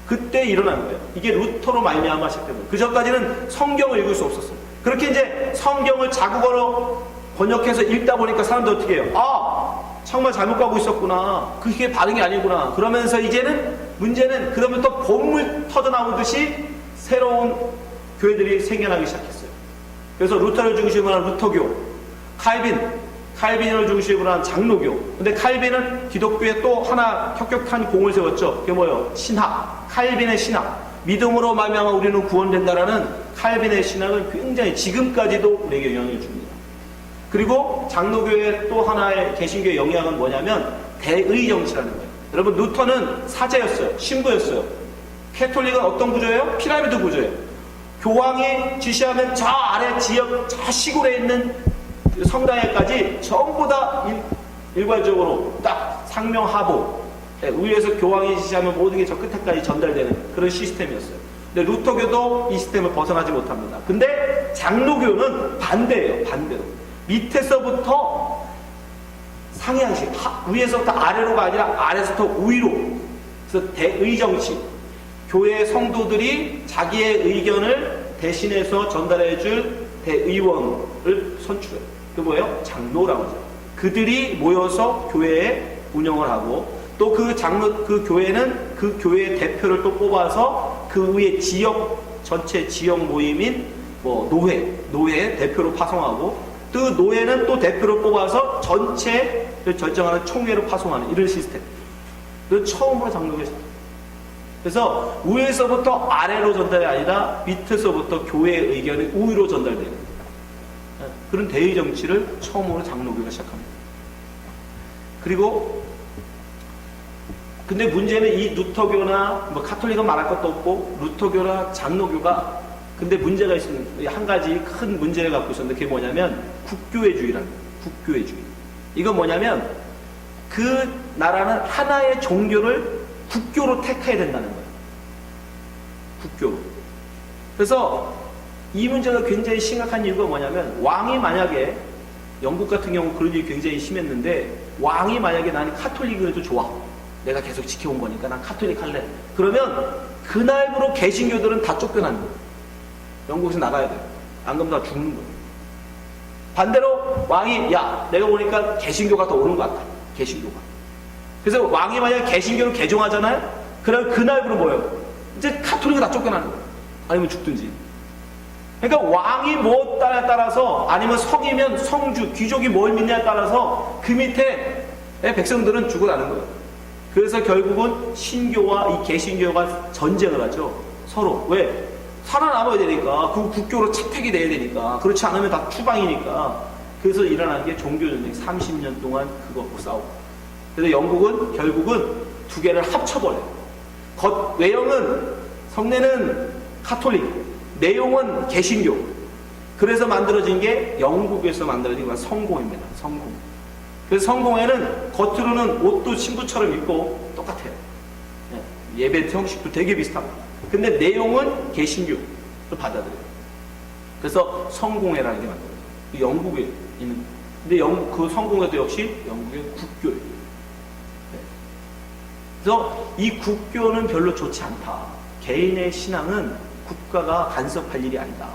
그때 일어난 거예요. 이게 루터로 말미암아 시작된 거예요. 그 전까지는 성경을 읽을 수 없었어요. 그렇게 이제 성경을 자국어로 번역해서 읽다 보니까 사람들 어떻게 해요? 아, 정말 잘못 가고 있었구나. 그게 바른 게 아니구나. 그러면서 이제는 문제는 그다음부터 봄물 터져나오듯이 새로운 교회들이 생겨나기 시작했어요. 그래서 루터를 중심으로 한 루터교, 칼빈을 중심으로 한 장로교. 근데 칼빈은 기독교에 또 하나 혁혁한 공을 세웠죠. 그게 뭐예요? 신학. 칼빈의 신학. 믿음으로 말미암아 우리는 구원된다라는 칼빈의 신학은 굉장히 지금까지도 우리에게 영향을 줍니다. 그리고 장로교의 또 하나의 개신교의 영향은 뭐냐면 대의 정치라는 거예요. 여러분, 루터는 사제였어요. 신부였어요. 캐톨릭은 어떤 구조예요? 피라미드 구조예요. 교황이 지시하면 저 아래 지역, 저 시골에 있는 성당에까지 전부 다 일괄적으로 딱 상명하복, 위에서 교황이 지시하면 모든 게 저 끝에까지 전달되는 그런 시스템이었어요. 근데 루터교도 이 시스템을 벗어나지 못합니다. 근데 장로교는 반대예요. 반대로. 밑에서부터 상향식, 위에서부터 아래로가 아니라 아래서부터 위로. 그래서 대의정치. 교회 성도들이 자기의 의견을 대신해서 전달해줄 대의원을 선출해요. 그 뭐예요? 장로라고 하죠. 그들이 모여서 교회에 운영을 하고 또 그 교회는 그 교회의 대표를 또 뽑아서 그 위에 전체 지역 모임인 노회 대표로 파송하고 그 노회는 또 대표를 뽑아서 전체를 결정하는 총회로 파송하는 이런 시스템. 그 처음으로 장로교에 그래서 위에서부터 아래로 전달이 아니라 밑에서부터 교회의 의견이 우위로 전달되는 그런 대의 정치를 처음으로 장로교가 시작합니다. 그리고 근데 문제는 이 루터교나 카톨릭은 말할 것도 없고 루터교나 장로교가 근데 문제가 있습니다. 한 가지 큰 문제를 갖고 있었는데 그게 뭐냐면 국교회주의라는 거예요. 국교회주의. 이건 뭐냐면 그 나라는 하나의 종교를 국교로 택해야 된다는 거예요. 국교로. 그래서 이 문제가 굉장히 심각한 이유가 뭐냐면 왕이 만약에 영국 같은 경우 그런 일이 굉장히 심했는데 왕이 만약에 나는 카톨릭을 해도 좋아. 내가 계속 지켜온 거니까 난 카톨릭 할래. 그러면 그날부로 개신교들은 다 쫓겨나는 거예요. 영국에서 나가야 돼요. 안 그러면 다 죽는 거예요. 반대로 왕이 야 내가 보니까 개신교가 더 오는 것 같다. 개신교가. 그래서 왕이 만약에 개신교를 개종하잖아요. 그럼 그날부로 뭐예요? 이제 카톨릭은 다 쫓겨나는 거예요. 아니면 죽든지. 그러니까 왕이 뭐에 따라서 아니면 성이면 성주, 귀족이 뭘 믿냐에 따라서 그 밑에 백성들은 죽어나는 거예요. 그래서 결국은 신교와 이 개신교가 전쟁을 하죠. 서로. 왜? 살아남아야 되니까. 그 국교로 채택이 돼야 되니까. 그렇지 않으면 다 추방이니까. 그래서 일어나는 게 종교전쟁 30년 동안 그거 갖고 싸우고. 그래서 영국은 결국은 두 개를 합쳐버려요. 외형은 성내는 카톨릭, 내용은 개신교. 그래서 만들어진 게 영국에서 만들어진 성공회입니다. 성공. 그래서 성공회는 겉으로는 옷도 신부처럼 입고 똑같아요. 예배 형식도 되게 비슷합니다. 근데 내용은 개신교를 받아들여요. 그래서 성공회라는 게 만들어요. 영국에 있는. 근데 그 성공회도 역시 영국의 국교예요. 그래서 이 국교는 별로 좋지 않다. 개인의 신앙은 국가가 간섭할 일이 아니다.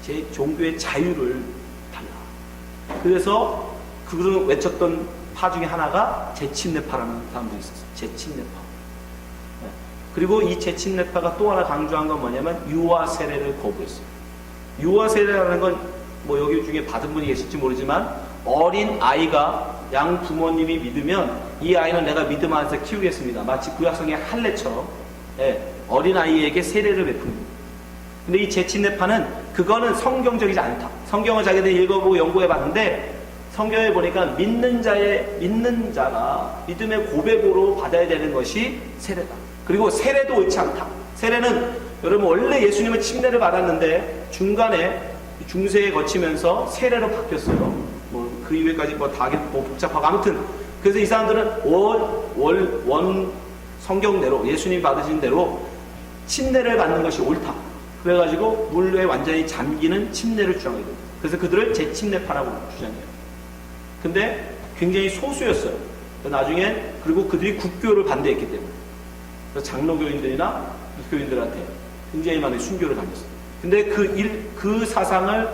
제 종교의 자유를 달라. 그래서 그들은 외쳤던 파 중에 하나가 제친네파라는 사람들이 있었어요. 제친네파. 그리고 이 제친네파가 또 하나 강조한 건 뭐냐면 유아 세례를 거부했어요. 유아 세례라는 건 뭐 여기 중에 받은 분이 계실지 모르지만 어린 아이가 양 부모님이 믿으면 이 아이는 내가 믿음 안에서 키우겠습니다. 마치 구약성의 할례처럼 어린 아이에게 세례를 베풉니다. 근데 이 제친네파는 그거는 성경적이지 않다. 성경을 자기들이 읽어보고 연구해 봤는데 성경에 보니까 믿는 자가 믿음의 고백으로 받아야 되는 것이 세례다. 그리고 세례도 옳지 않다. 세례는 여러분 원래 예수님은 침례를 받았는데 중간에 중세에 거치면서 세례로 바뀌었어요. 뭐 그 이후에까지 다 복잡하고 아무튼 그래서 이 사람들은 성경대로 예수님 받으신 대로 침례를 받는 것이 옳다. 그래가지고 물에 완전히 잠기는 침례를 주장해요. 그래서 그들을 재침례파라고 주장해요. 근데 굉장히 소수였어요. 나중에 그리고 그들이 국교를 반대했기 때문에 그래서 장로교인들이나 교인들한테 굉장히 많은 순교를 당했어요. 근데 그 사상을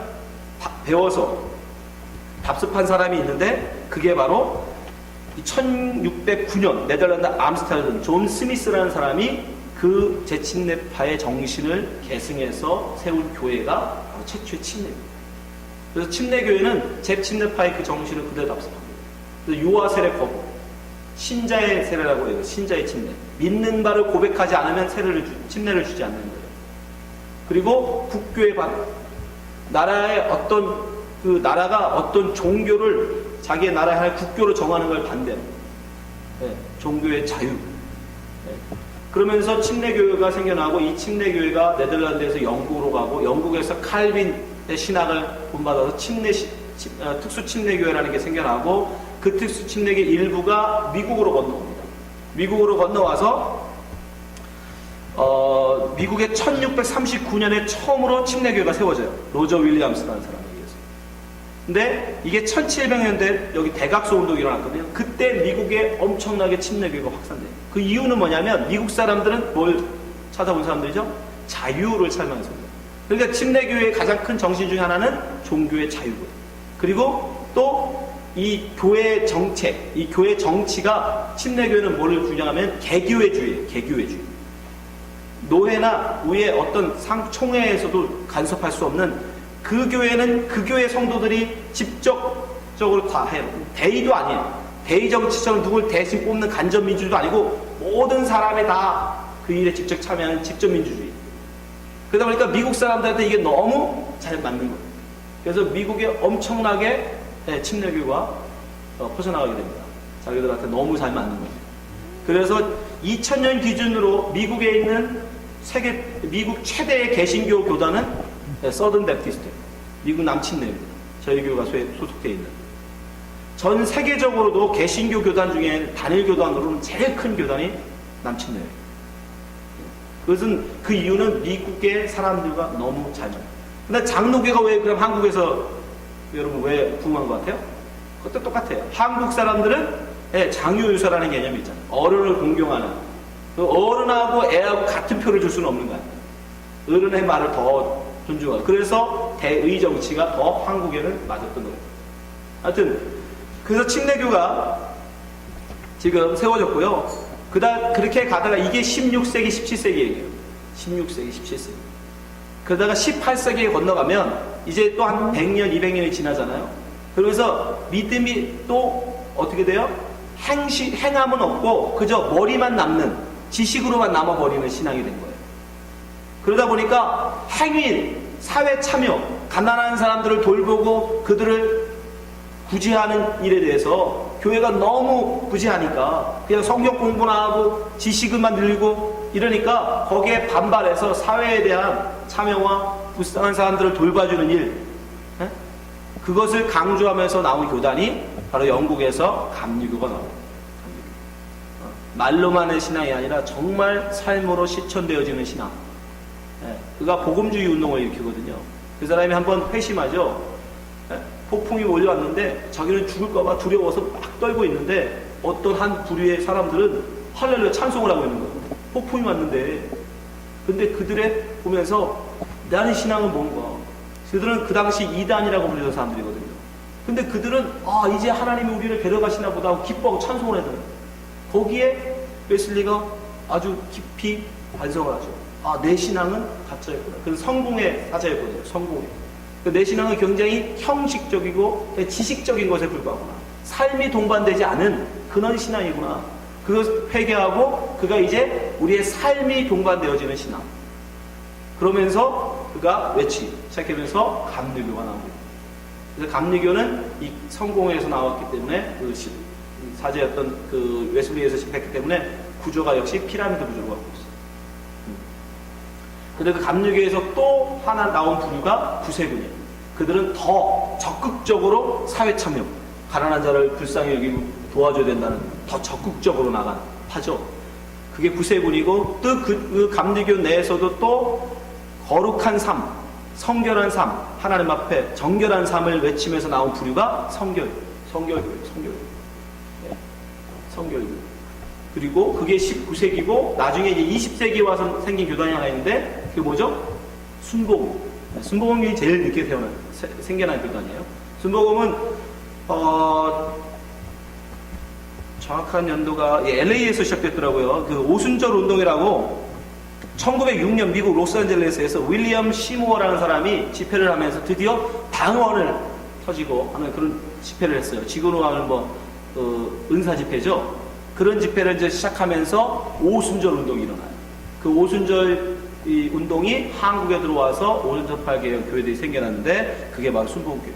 배워서 답습한 사람이 있는데 그게 바로 1609년 네덜란드 암스테르담 존 스미스라는 사람이 그 재침례파의 정신을 계승해서 세운 교회가 바로 최초의 침례입니다. 그래서 침례교회는 재침례파의 그 정신을 그대로 답습합니다. 그래서 유아 세례 거부, 신자의 세례라고 해요. 신자의 침례. 믿는 바를 고백하지 않으면 침례를 주지 않는 거예요. 그리고 국교의 반, 나라의 나라가 어떤 종교를 자기의 나라의 하나의 국교로 정하는 걸 반대합니다. 네, 종교의 자유. 네. 그러면서 침례교회가 생겨나고 이 침례교회가 네덜란드에서 영국으로 가고 영국에서 칼빈의 신학을 본받아서 특수 침례교회라는 게 생겨나고 그 특수 침례교 일부가 미국으로 건너옵니다. 미국으로 건너와서 미국의 1639년에 처음으로 침례교회가 세워져요. 로저 윌리엄스라는 사람에 의해서. 근데 이게 1700년대 여기 대각소 운동이 일어났거든요. 그때 미국에 엄청나게 침례교회가 확산돼요. 그 이유는 뭐냐면 미국 사람들은 뭘 찾아온 사람들이죠? 자유를 찾으면서. 그러니까 침례교회의 가장 큰 정신 중에 하나는 종교의 자유고요. 그리고 또 이 교회 정책, 이 교회 정치가 침례교회는 뭐를 주장하면 개교회주의예요. 개교회주의. 노회나 위에 어떤 총회에서도 간섭할 수 없는 그 교회는 그 교회 성도들이 직접적으로 다 해요. 대의도 아니에요. 대의 정치처럼 누굴 대신 뽑는 간접 민주주의도 아니고 모든 사람이 다 그 일에 직접 참여하는 직접 민주주의. 그러다 보니까 미국 사람들한테 이게 너무 잘 맞는 거예요. 그래서 미국에 엄청나게 침례교회가 퍼져나가게 됩니다. 자기들한테 너무 잘 맞는 거죠. 그래서 2000년 기준으로 미국에 있는 미국 최대의 개신교 교단은 서든 배프티스트, 미국 남침례입니다. 저희 교회가 소속되어 있는. 전 세계적으로도 개신교 교단 중에 단일 교단으로는 제일 큰 교단이 남침례예요. 그것은 그 이유는 미국의 사람들과 너무 잘 맞아요. 근데 장로교가 왜 그럼 한국에서 여러분 왜 부흥한 것 같아요? 그것도 똑같아요. 한국 사람들은 장유유서라는 개념이 있잖아요. 어른을 공경하는. 그 어른하고 애하고 같은 표를 줄 수는 없는 거야. 어른의 말을 더 존중하고. 그래서 대의 정치가 더 한국에는 맞았던 거예요. 하여튼 그래서 침례교가 지금 세워졌고요. 그렇게 가다가 이게 16세기, 17세기예요. 16세기, 17세기. 그러다가 18세기에 건너가면 이제 또 한 100년, 200년이 지나잖아요. 그러면서 믿음이 또 어떻게 돼요? 행함은 없고 그저 머리만 남는, 지식으로만 남아버리는 신앙이 된 거예요. 그러다 보니까 행위, 사회 참여, 가난한 사람들을 돌보고 그들을 구제하는 일에 대해서 교회가 너무 구제하니까 그냥 성경 공부나 하고 지식을만 늘리고 이러니까 거기에 반발해서 사회에 대한 참여와 불쌍한 사람들을 돌봐주는 일, 그것을 강조하면서 나온 교단이 바로 영국에서 감리교가 나옵니다. 말로만의 신앙이 아니라 정말 삶으로 실천되어지는 신앙. 그가 복음주의 운동을 일으키거든요. 그 사람이 한번 회심하죠. 폭풍이 몰려왔는데 자기는 죽을까봐 두려워서 막 떨고 있는데 어떤 한 부류의 사람들은 할렐루야 찬송을 하고 있는 거예요. 폭풍이 왔는데. 근데 그들의 보면서 나의 신앙은 뭔가. 그들은 그 당시 이단이라고 불리던 사람들이거든요. 근데 그들은 이제 하나님이 우리를 데려가시나 보다 하고 기뻐하고 찬송을 하더라고요. 거기에 웨슬리가 아주 깊이 반성을 하죠. 내 신앙은 가짜였구나. 그래서 성공의 사자였거든요. 성공의. 내 신앙은 굉장히 형식적이고 지식적인 것에 불과하구나. 삶이 동반되지 않은 그런 신앙이구나. 그것을 회개하고 그가 이제 우리의 삶이 동반되어지는 신앙. 그러면서 그가 외치기 시작하면서 감리교가 나옵니다. 그래서 감리교는 이 성공에서 나왔기 때문에 그 사제였던 그 웨슬리에서 시작했기 때문에 구조가 역시 피라미드 구조로 갖고 있어요. 그런데 그 감리교에서 또 하나 나온 부류가 구세군이에요. 그들은 더 적극적으로 사회 참여, 가난한 자를 불쌍히 여기고 도와줘야 된다는 더 적극적으로 나간 파죠. 그게 구세군이고 또 그 감리교 내에서도 또 거룩한 삶, 성결한 삶, 하나님 앞에 정결한 삶을 외치면서 나온 부류가 성결교회. 네. 성결교회. 그리고 그게 19세기고 나중에 이제 20세기에 와서 생긴 교단이 하나 있는데 그게 뭐죠? 순복음. 순복음이 제일 늦게 생겨난 교단이에요. 순복음은 정확한 연도가 LA에서 시작됐더라고요. 그 오순절 운동이라고 1906년 미국 로스앤젤레스에서 윌리엄 시모어라는 사람이 집회를 하면서 드디어 방언을 터지고 하는 그런 집회를 했어요. 지금으로 하면 은사 집회죠. 그런 집회를 이제 시작하면서 오순절 운동이 일어나요. 그 오순절 이 운동이 한국에 들어와서 오순절파 개혁 교회들이 생겨났는데 그게 바로 순복음교회.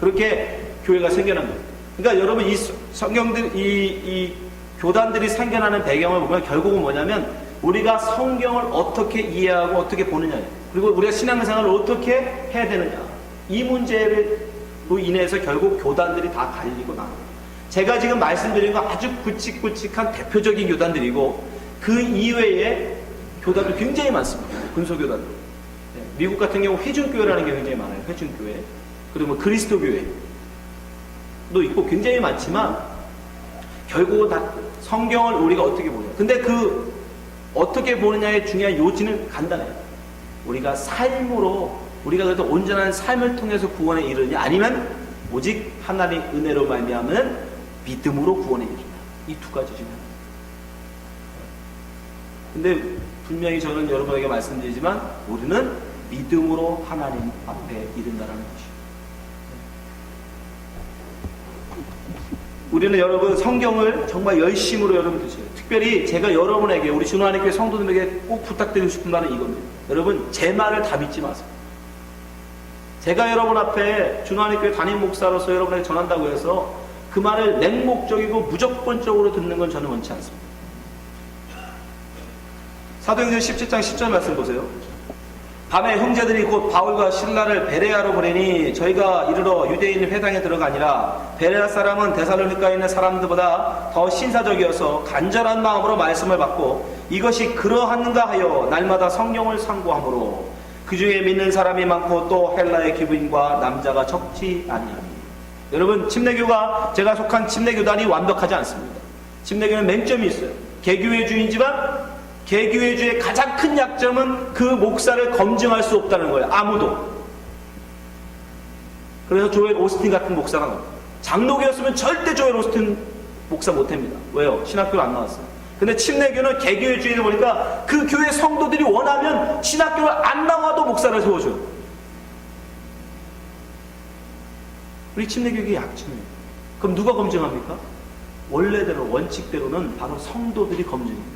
그렇게 교회가 생겨난 거예요. 그러니까 여러분 이 성경들 이 교단들이 생겨나는 배경을 보면 결국은 뭐냐면 우리가 성경을 어떻게 이해하고 어떻게 보느냐, 그리고 우리가 신앙생활을 어떻게 해야 되느냐, 이 문제로 인해서 결국 교단들이 다 갈리고 나눠요. 제가 지금 말씀드린 건 아주 굵직굵직한 대표적인 교단들이고 그 이외에 교단도 굉장히 많습니다. 근소교단도. 네, 미국 같은 경우 회중교회라는 게 굉장히 많아요. 회중교회. 그리고 그리스도교회도 있고 굉장히 많지만 결국은 다 성경을 우리가 어떻게 보냐. 근데 그 어떻게 보느냐의 중요한 요지는 간단해요. 우리가 삶으로 우리가 그래도 온전한 삶을 통해서 구원에 이르느냐 아니면 오직 하나님의 은혜로 말미암은 믿음으로 구원에 이르느냐. 이 두 가지 중에 하나. 근데 분명히 저는 여러분에게 말씀드리지만 우리는 믿음으로 하나님 앞에 이른다라는 것이에요. 우리는 여러분 성경을 정말 열심으로 여러분 드세요. 특별히 제가 여러분에게 우리 준호하나님교회 성도들에게 꼭 부탁드리고 싶은 말은 이겁니다. 여러분 제 말을 다 믿지 마세요. 제가 여러분 앞에 준호하나님교회 담임 목사로서 여러분에게 전한다고 해서 그 말을 맹목적이고 무조건적으로 듣는 건 저는 원치 않습니다. 사도행전 17장 10절 말씀 보세요. 밤에 형제들이 곧 바울과 실라를 베레아로 보내니 저희가 이르러 유대인 회당에 들어가니라. 베레아 사람은 데살로니가에 있는 사람들보다 더 신사적이어서 간절한 마음으로 말씀을 받고 이것이 그러한가 하여 날마다 성경을 상고하므로 그 중에 믿는 사람이 많고 또 헬라의 기부인과 남자가 적지 아니하니. 여러분 침례교가 제가 속한 침례교단이 완벽하지 않습니다. 침례교는 맹점이 있어요. 개교회주의지만 개교회주의 가장 큰 약점은 그 목사를 검증할 수 없다는 거예요. 아무도. 그래서 조엘 오스틴 같은 목사가 나와요. 장로교였으면 절대 조엘 오스틴 목사 못합니다. 왜요? 신학교를 안 나왔어요. 근데 침례교는 개교회주의를 보니까 그 교회 성도들이 원하면 신학교를 안 나와도 목사를 세워줘요. 우리 침례교의 약점이에요. 그럼 누가 검증합니까? 원래대로 원칙대로는 바로 성도들이 검증합니다.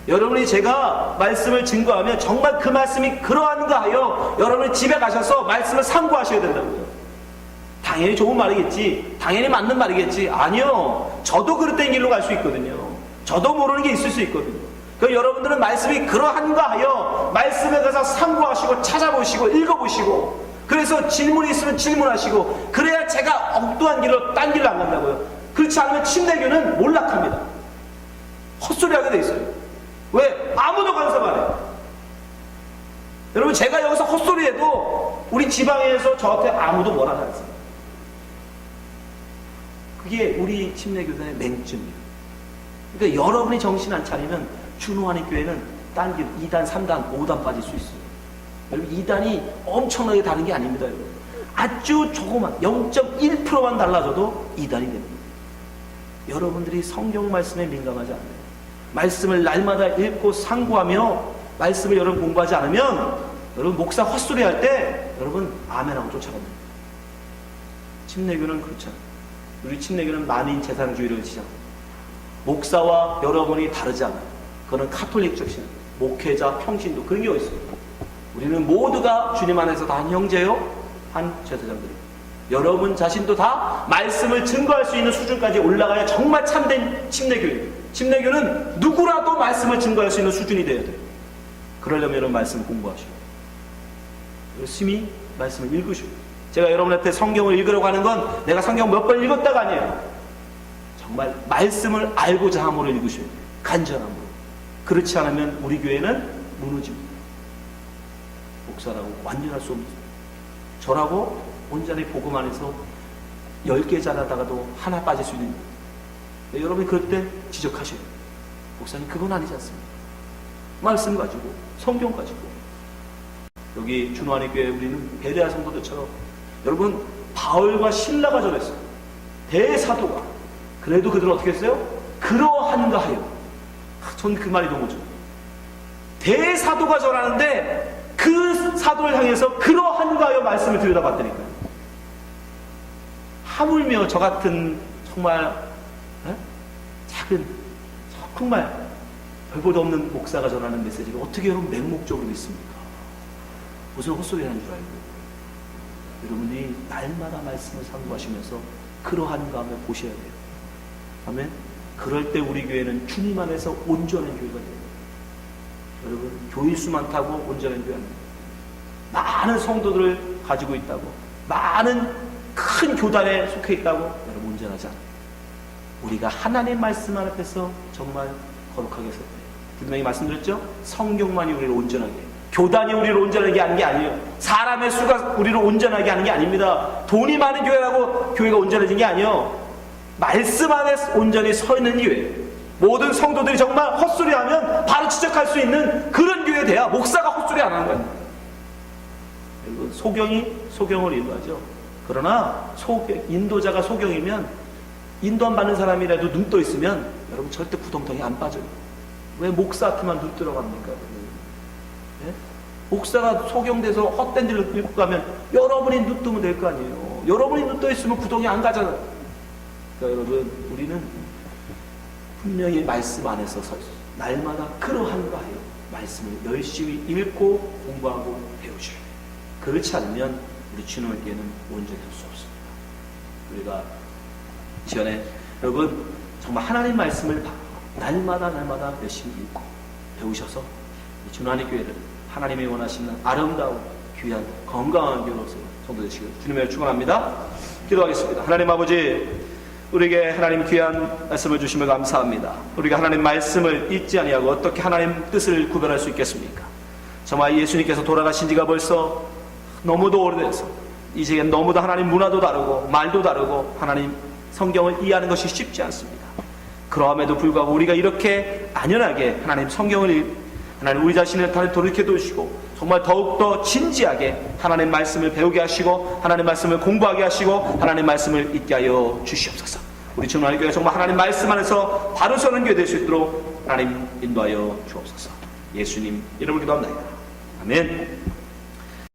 여러분이 제가 말씀을 증거하면 정말 그 말씀이 그러한가 하여 여러분이 집에 가셔서 말씀을 상고하셔야 된다고요. 당연히 좋은 말이겠지, 당연히 맞는 말이겠지. 아니요, 저도 그릇된 길로 갈 수 있거든요. 저도 모르는 게 있을 수 있거든요. 그러니까 여러분들은 말씀이 그러한가 하여 말씀에 가서 상고하시고 찾아보시고 읽어보시고, 그래서 질문이 있으면 질문하시고, 그래야 제가 엉뚱한 길로 딴 길로 안 간다고요. 그렇지 않으면 침례교는 몰락합니다. 헛소리하게 돼 있어요. 왜? 아무도 간섭 안 해요. 여러분 제가 여기서 헛소리해도 우리 지방에서 저한테 아무도 뭐라 하지 않습니다. 그게 우리 침례교단의 맹점이에요. 그러니까 여러분이 정신 안 차리면 준호하는 교회는 딴 길 2단, 3단, 5단 빠질 수 있어요. 여러분 2단이 엄청나게 다른 게 아닙니다. 여러분. 아주 조그만 0.1%만 달라져도 2단이 됩니다. 여러분들이 성경 말씀에 민감하지 않아요. 말씀을 날마다 읽고 상고하며 말씀을 여러분 공부하지 않으면 여러분 목사 헛소리 할 때 여러분 아멘하고 쫓아갑니다. 침례교는 그렇지 않아요. 우리 침례교는 만인 재산주의를 지향합니다. 목사와 여러분이 다르지 않아요. 그거는 카톨릭적 신앙, 목회자, 평신도 그런 게 어딨어요. 우리는 모두가 주님 안에서 다 한 형제요, 한 제사장들이에요. 여러분 자신도 다 말씀을 증거할 수 있는 수준까지 올라가야 정말 참된 침례교예요. 침례교는 누구라도 말씀을 증거할 수 있는 수준이 되어야 돼요. 그러려면 여러분 말씀 공부하시고 열심히 말씀을 읽으시고, 제가 여러분한테 성경을 읽으라고 하는 건 내가 성경 몇 번 읽었다가 아니에요. 정말 말씀을 알고자 함으로 읽으셔야 돼요. 간절함으로. 그렇지 않으면 우리 교회는 무너집니다. 목사라고 완전할 수 없습니다. 저라고 온전히 복음 안에서 10개 잘하다가도 하나 빠질 수 있는 거예요. 여러분이 그럴 때 지적하셔요. 목사님 그건 아니지 않습니까? 말씀 가지고 성경 가지고. 여기 준환의 교회 우리는 베레아 성도들처럼 여러분 바울과 신라가 저랬어요. 대사도가. 그래도 그들은 어떻게 했어요? 그러한가 하여. 전 그 말이 너무 좋아요. 대사도가 전하는데 그 사도를 향해서 그러한가 하여 말씀을 들여다봤다니까요. 하물며 저 같은 정말 작은 정말 별볼도 없는 목사가 전하는 메시지를 어떻게 여러분 맹목적으로 믿습니까? 무슨 헛소리 하는 줄 알고. 여러분이 날마다 말씀을 상고하시면서 그러한가 하며 보셔야 돼요. 아멘. 그럴 때 우리 교회는 주님 안에서 온전한 교회가 돼요. 여러분 교인 수만 타고 온전한 교회 아닙니다. 많은 성도들을 가지고 있다고, 많은 큰 교단에 속해 있다고 여러분 온전하지 않아요. 우리가 하나님 말씀 앞에서 정말 거룩하게 섰대요. 분명히 말씀드렸죠? 성경만이 우리를 온전하게 해요. 교단이 우리를 온전하게 하는 게 아니에요. 사람의 수가 우리를 온전하게 하는 게 아닙니다. 돈이 많은 교회라고 교회가 온전해진 게 아니에요. 말씀 안에 온전히 서 있는 교회. 모든 성도들이 정말 헛소리하면 바로 지적할 수 있는 그런 교회 돼야 목사가 헛소리 안 하는 거예요. 여러분 소경이 소경을 인도하죠. 그러나 인도자가 소경이면 인도 안 받는 사람이라도 눈 떠 있으면 여러분 절대 구덩텅이 안 빠져요. 왜 목사한테만 눈 들어갑니까? 예? 목사가 소경돼서 헛된 데를 끌고 가면 여러분이 눈 뜨면 될 거 아니에요. 여러분이 눈 떠 있으면 구덩이 안 가잖아요. 그러니까 여러분 우리는 분명히 말씀 안에서 서 있어요. 날마다 그러한가 하여 말씀을 열심히 읽고 공부하고 배우셔야 돼요. 그렇지 않으면 우리 주님께는 온전히 할 수 없습니다. 우리가 전에 여러분 정말 하나님 말씀을 날마다 열심히 읽고 배우셔서 주님의 교회를 하나님이 원하시는 아름다운 귀한 건강한 교회로서 성도 되시길 주님의 축원합니다. 기도하겠습니다. 하나님 아버지, 우리에게 하나님 귀한 말씀을 주시며 감사합니다. 우리가 하나님 말씀을 잊지 아니하고 어떻게 하나님 뜻을 구별할 수 있겠습니까? 정말 예수님께서 돌아가신 지가 벌써 너무도 오래돼서 이제 너무도 하나님 문화도 다르고 말도 다르고 하나님 성경을 이해하는 것이 쉽지 않습니다. 그럼에도 불구하고 우리가 이렇게 안연하게 하나님 성경을 하나님 우리 자신을 돌이켜 두시고 정말 더욱더 진지하게 하나님 말씀을 배우게 하시고 하나님 말씀을 공부하게 하시고 하나님 말씀을 읽게 하여 주시옵소서. 우리 주님의 교회 정말 하나님 말씀 안에서 바로 서는 교회 될 수 있도록 하나님 인도하여 주옵소서. 예수님 이름으로 기도합니다. 아멘.